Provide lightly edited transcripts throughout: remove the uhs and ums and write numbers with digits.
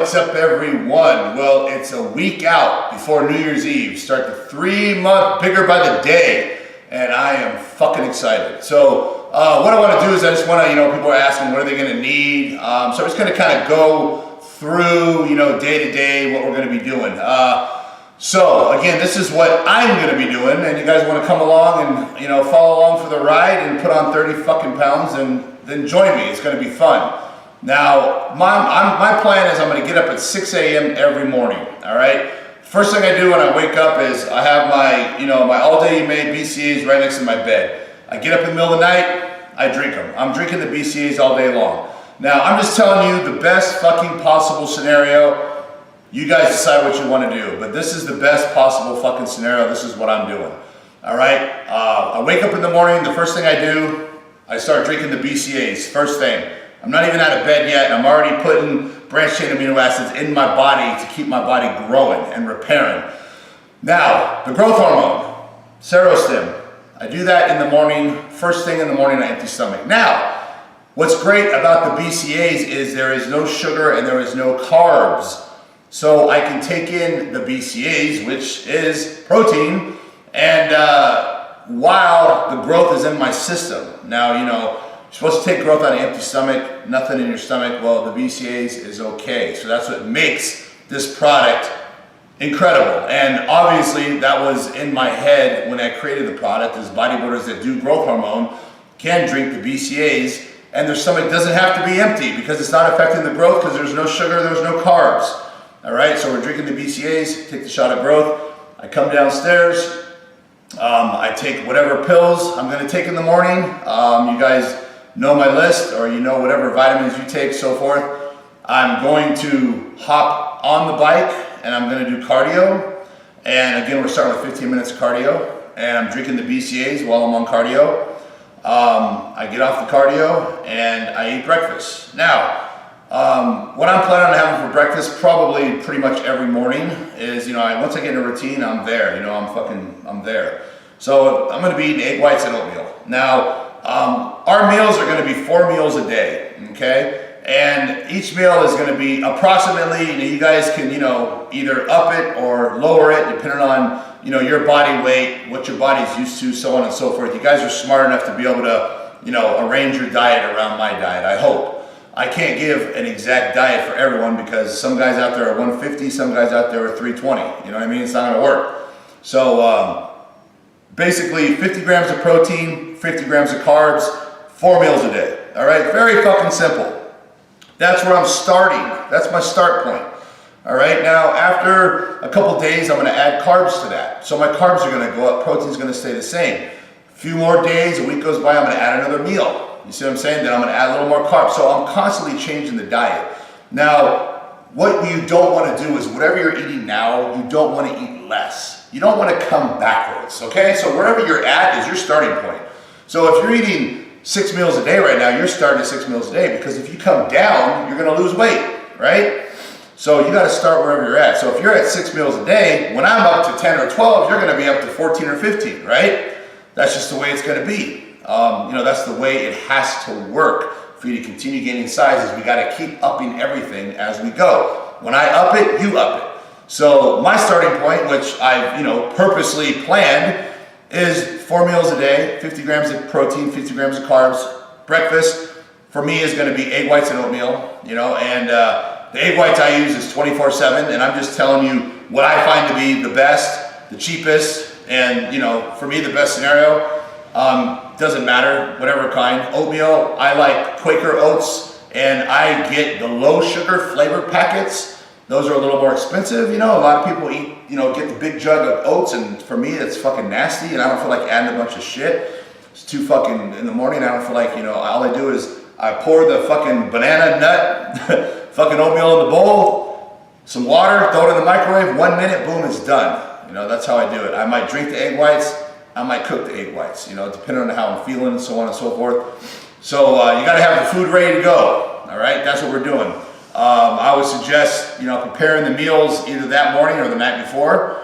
What's up, everyone? Well, it's a week out before New Year's Eve. Start the 3-month Bigger by the Day, and I am fucking excited. So what I want to do is I just want to, people are asking what are they going to need. So I'm just going to kind of go through, day to day what we're going to be doing. So again, this is what I'm going to be doing, and you guys want to come along and follow along for the ride and put on 30 fucking pounds, and then join me. It's going to be fun. Now, my plan is I'm going to get up at 6 a.m. every morning, all right? First thing I do when I wake up is I have my, my all-day made BCAAs right next to my bed. I get up in the middle of the night, I drink them. I'm drinking the BCAAs all day long. Now, I'm just telling you the best fucking possible scenario. You guys decide what you want to do, but this is the best possible fucking scenario. This is what I'm doing, all right? I wake up in the morning, the first thing I do, I start drinking the BCAAs, first thing. I'm not even out of bed yet, and I'm already putting branched chain amino acids in my body to keep my body growing and repairing. Now, the growth hormone, Serostim, I do that in the morning, first thing in the morning on an empty stomach. Now, what's great about the BCAAs is there is no sugar and there is no carbs. So I can take in the BCAAs, which is protein, and while the growth is in my system. Now, you're supposed to take growth on an empty stomach, nothing in your stomach. Well, the BCAAs is okay. So that's what makes this product incredible. And obviously that was in my head when I created the product, is bodybuilders that do growth hormone can drink the BCAAs and their stomach doesn't have to be empty because it's not affecting the growth because there's no sugar, there's no carbs. All right, so we're drinking the BCAAs, take the shot of growth. I come downstairs, I take whatever pills I'm gonna take in the morning. You guys know my list, or whatever vitamins you take, so forth. I'm going to hop on the bike and I'm going to do cardio. And again, we're starting with 15 minutes of cardio, and I'm drinking the BCAAs while I'm on cardio. I get off the cardio and I eat breakfast. Now, what I'm planning on having for breakfast, probably pretty much every morning, is once I get in a routine, I'm there. I'm there. So I'm going to be eating egg whites and oatmeal. Now, our meals are going to be 4 meals a day, okay? And each meal is going to be approximately, you guys can, either up it or lower it, depending on, your body weight, what your body's used to, so on and so forth. You guys are smart enough to be able to, arrange your diet around my diet, I hope. I can't give an exact diet for everyone because some guys out there are 150, some guys out there are 320. You know what I mean? It's not going to work. So, basically 50 grams of protein, 50 grams of carbs, 4 meals a day. All right, very fucking simple. That's where I'm starting. That's my start point. All right, now after a couple days, I'm gonna add carbs to that. So my carbs are gonna go up, protein's gonna stay the same. A few more days, a week goes by, I'm gonna add another meal. You see what I'm saying? Then I'm gonna add a little more carbs. So I'm constantly changing the diet. Now, what you don't wanna do is whatever you're eating now, you don't wanna eat less. You don't wanna come backwards, okay? So wherever you're at is your starting point. So if you're eating 6 meals a day right now, you're starting at 6 meals a day, because if you come down, you're gonna lose weight, right? So you gotta start wherever you're at. So if you're at 6 meals a day, when I'm up to 10 or 12, you're gonna be up to 14 or 15, right? That's just the way it's gonna be. That's the way it has to work for you to continue gaining size, is we gotta keep upping everything as we go. When I up it, you up it. So my starting point, which I've, purposely planned, is 4 meals a day, 50 grams of protein, 50 grams of carbs. Breakfast for me is going to be egg whites and oatmeal, and the egg whites I use is 24/7, and I'm just telling you what I find to be the best, the cheapest, and for me the best scenario. Doesn't matter, whatever kind. Oatmeal, I like Quaker oats, and I get the low sugar flavored packets. Those are a little more expensive, a lot of people eat, get the big jug of oats, and for me, it's fucking nasty, and I don't feel like adding a bunch of shit. It's too fucking, in the morning, I don't feel like, all I do is I pour the fucking banana nut, fucking oatmeal in the bowl, some water, throw it in the microwave, 1 minute, boom, it's done. That's how I do it. I might drink the egg whites, I might cook the egg whites, depending on how I'm feeling and so on and so forth. So you gotta have the food ready to go, all right? That's what we're doing. I would suggest, preparing the meals either that morning or the night before.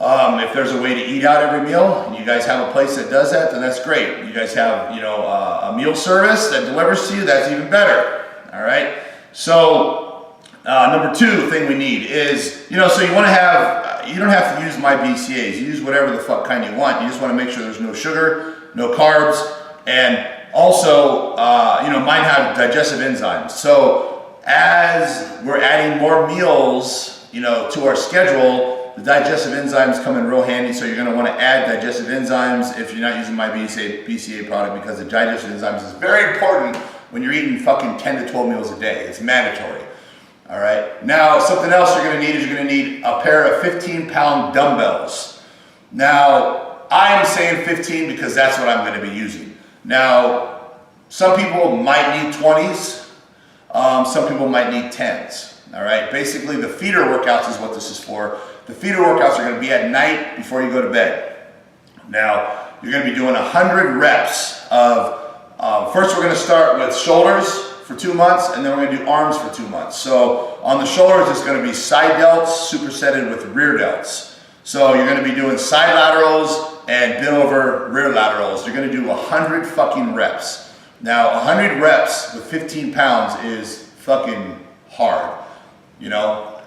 If there's a way to eat out every meal, and you guys have a place that does that, then that's great. You guys have, a meal service that delivers to you, that's even better. All right. So Number two thing we need is, so you want to have, you don't have to use my BCAs. You use whatever the fuck kind you want. You just want to make sure there's no sugar, no carbs, and also, mine have digestive enzymes. So as we're adding more meals, to our schedule, the digestive enzymes come in real handy. So you're going to want to add digestive enzymes if you're not using my BCA product, because the digestive enzymes is very important when you're eating fucking 10 to 12 meals a day. It's mandatory. All right. Now, something else you're going to need is you're going to need a pair of 15-pound dumbbells. Now, I'm saying 15 because that's what I'm going to be using. Now, some people might need 20s. Some people might need 10s. All right. Basically, the feeder workouts is what this is for. The feeder workouts are going to be at night before you go to bed. Now, you're going to be doing 100 reps of, first we're going to start with shoulders for 2 months, and then we're going to do arms for 2 months. So on the shoulders, it's going to be side delts supersetted with rear delts. So you're going to be doing side laterals and bent over rear laterals. You're going to do 100 fucking reps. Now, 100 reps with 15 pounds is fucking hard.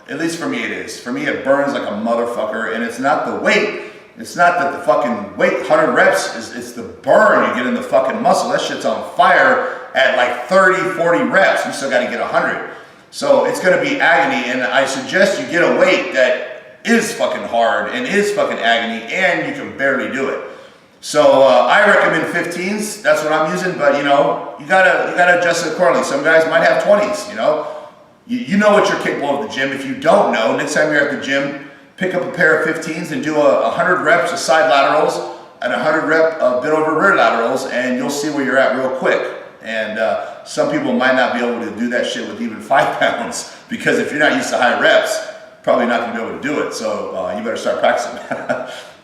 At least for me it is. For me, it burns like a motherfucker, and it's not the weight. It's not that the fucking weight, 100 reps, it's the burn you get in the fucking muscle. That shit's on fire at like 30, 40 reps. You still got to get 100. So it's going to be agony, and I suggest you get a weight that is fucking hard and is fucking agony, and you can barely do it. So I recommend 15s. That's what I'm using, but you gotta adjust it accordingly. Some guys might have 20s. You know what you're capable of the gym. If you don't know, next time you're at the gym, pick up a pair of 15s and do 100 reps of side laterals and 100 rep of bent over rear laterals, and you'll see where you're at real quick. And some people might not be able to do that shit with even 5 pounds, because if you're not used to high reps, probably not going to be able to do it. So you better start practicing.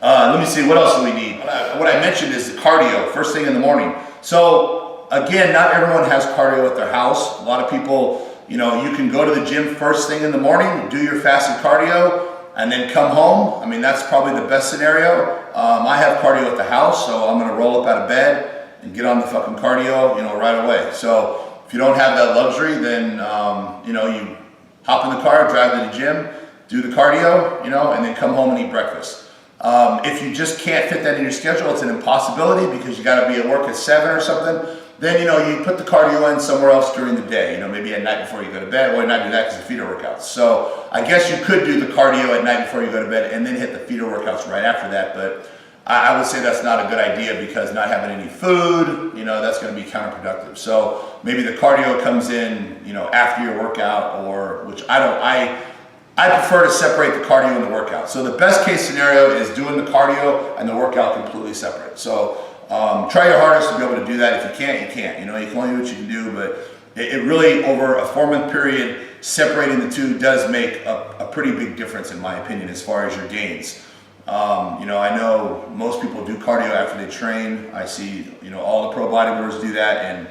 Let me see, what else do we need? What I mentioned is the cardio, first thing in the morning. So again, not everyone has cardio at their house. A lot of people, you can go to the gym first thing in the morning, do your fasted cardio, and then come home. I mean, that's probably the best scenario. I have cardio at the house, so I'm going to roll up out of bed and get on the fucking cardio, right away. So if you don't have that luxury, then, you hop in the car, drive to the gym, do the cardio, and then come home and eat breakfast. If you just can't fit that in your schedule, it's an impossibility because you got to be at work at 7 or something. Then, you put the cardio in somewhere else during the day, maybe at night before you go to bed. Well, not do that because the feeder workouts. So I guess you could do the cardio at night before you go to bed and then hit the feeder workouts right after that. But I would say that's not a good idea, because not having any food, that's going to be counterproductive. So maybe the cardio comes in, after your workout, or which I prefer to separate the cardio and the workout. So the best case scenario is doing the cardio and the workout completely separate. So try your hardest to be able to do that. If you can't, you can't. You can only do what you can do, but it really, over a 4-month period, separating the two does make a pretty big difference, in my opinion, as far as your gains. I know most people do cardio after they train. I see, all the pro bodybuilders do that, and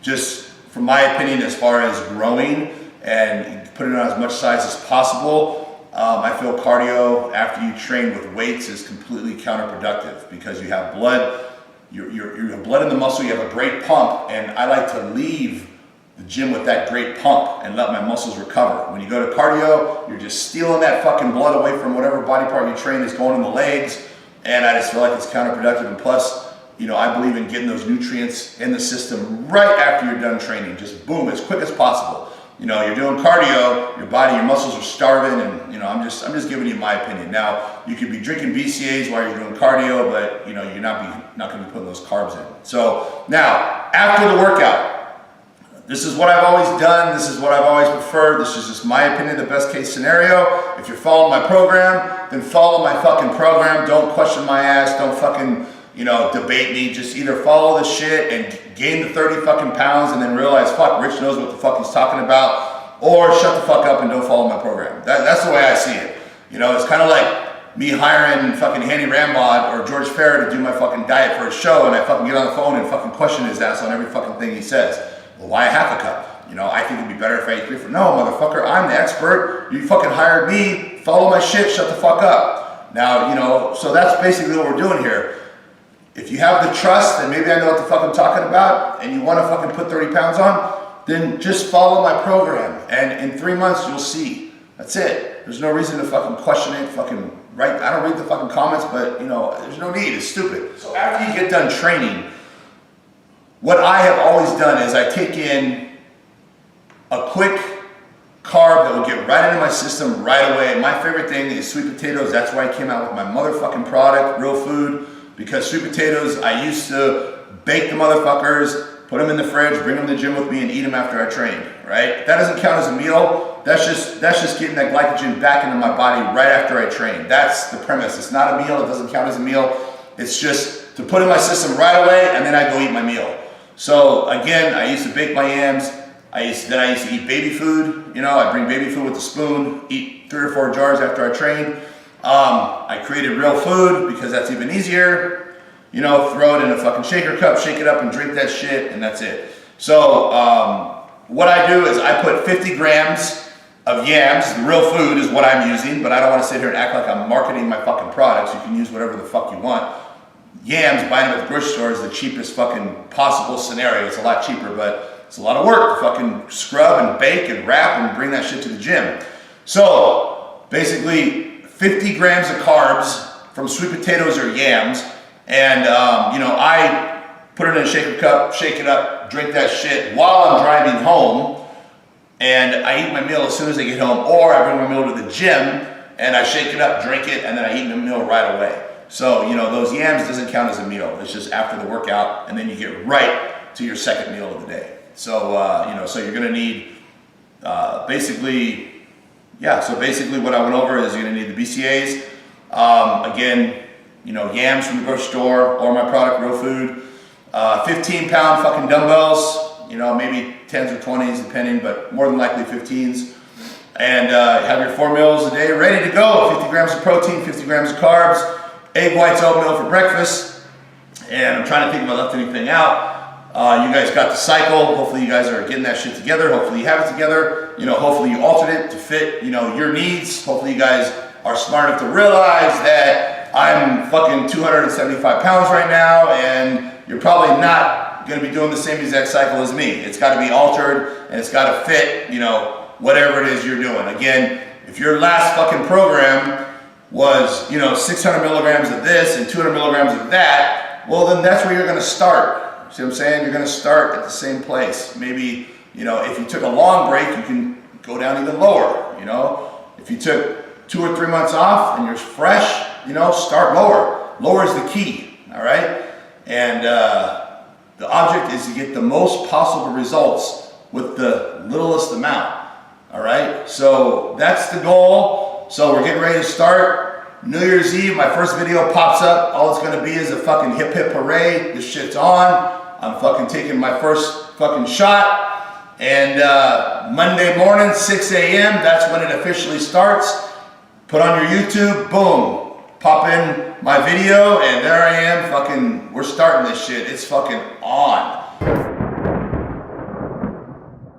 just from my opinion, as far as growing and putting on as much size as possible, I feel cardio after you train with weights is completely counterproductive, because you have blood. You have blood in the muscle, you have a great pump, and I like to leave the gym with that great pump and let my muscles recover. When you go to cardio, you're just stealing that fucking blood away from whatever body part you train is going in the legs, and I just feel like it's counterproductive. And plus, I believe in getting those nutrients in the system right after you're done training, just boom, as quick as possible. You're doing cardio, your body, your muscles are starving, and I'm just giving you my opinion. Now, you could be drinking BCAAs while you're doing cardio, but you're not going to be putting those carbs in. So now, after the workout, this is what I've always done. This is what I've always preferred. This is just my opinion, the best case scenario. If you're following my program, then follow my fucking program. Don't question my ass. Don't fucking, debate me. Just either follow the shit and gain the 30 fucking pounds and then realize, fuck, Rich knows what the fuck he's talking about, or shut the fuck up and don't follow my program. That's the way I see it. It's kind of like me hiring fucking Hanny Rambod or George Farah to do my fucking diet for a show, and I fucking get on the phone and fucking question his ass on every fucking thing he says. Well, why a half a cup? I think it'd be better if I ate 3. No, motherfucker, I'm the expert. You fucking hired me. Follow my shit. Shut the fuck up. Now, so that's basically what we're doing here. If you have the trust, and maybe I know what the fuck I'm talking about, and you want to fucking put 30 pounds on, then just follow my program. And in 3 months, you'll see. That's it. There's no reason to fucking question it, fucking write. I don't read the fucking comments, but you know, there's no need. It's stupid. So after you get done training, what I have always done is I take in a quick carb that will get right into my system right away. My favorite thing is sweet potatoes. That's why I came out with my motherfucking product, Real Food, because sweet potatoes, I used to bake the motherfuckers, put them in the fridge, bring them to the gym with me, and eat them after I trained, right? That doesn't count as a meal. That's just getting that glycogen back into my body right after I train. That's the premise. It's not a meal. It doesn't count as a meal. It's just to put in my system right away, and then I go eat my meal. So again, I used to bake my yams. I used to eat baby food. You know, I'd bring baby food with a spoon, eat 3 or 4 jars after I trained. I created Real Food because that's even easier. You know, throw it in a fucking shaker cup, shake it up, and drink that shit, and that's it. So what I do is I put 50 grams of yams. The Real Food is what I'm using, but I don't want to sit here and act like I'm marketing my fucking products. You can use whatever the fuck you want. Yams, buying them at the grocery store is the cheapest fucking possible scenario. It's a lot cheaper, but it's a lot of work to fucking scrub and bake and wrap and bring that shit to the gym. So basically 50 grams of carbs from sweet potatoes or yams, and you know, I put it in a shaker cup, shake it up, drink that shit while I'm driving home, and I eat my meal as soon as I get home, or I bring my meal to the gym and I shake it up, drink it, and then I eat the meal right away. So, you know, those yams doesn't count as a meal. It's just after the workout, and then you get right to your second meal of the day. So, you know, so you're gonna need basically what I went over is you're gonna need the BCAAs. Again, you know, yams from the grocery store or my product, Real Food. 15-pound fucking dumbbells, you know, maybe 10s or 20s depending, but more than likely 15s. And have your 4 meals a day ready to go. 50 grams of protein, 50 grams of carbs, egg whites, oatmeal for breakfast. And I'm trying to think if I left anything out. You guys got the cycle. Hopefully you guys are getting that shit together. Hopefully you have it together. You know, hopefully you altered it to fit, you know, your needs. Hopefully you guys are smart enough to realize that I'm fucking 275 pounds right now, and you're probably not going to be doing the same exact cycle as me. It's got to be altered, and it's got to fit, you know, whatever it is you're doing. Again, if your last fucking program was, you know, 600 milligrams of this and 200 milligrams of that, well, then that's where you're going to start. See what I'm saying? You're going to start at the same place. Maybe, you know, if you took a long break, you can go down even lower, you know. If you took 2 or 3 months off and you're fresh, you know, start lower. Lower is the key, all right? And the object is to get the most possible results with the littlest amount, all right? So that's the goal. So we're getting ready to start. New Year's Eve, my first video pops up. All it's gonna be is a fucking hip hip hooray. This shit's on. I'm fucking taking my first fucking shot. And Monday morning, 6 a.m., that's when it officially starts. Put on your YouTube, boom. Pop in my video, and there I am, fucking, we're starting this shit. It's fucking on.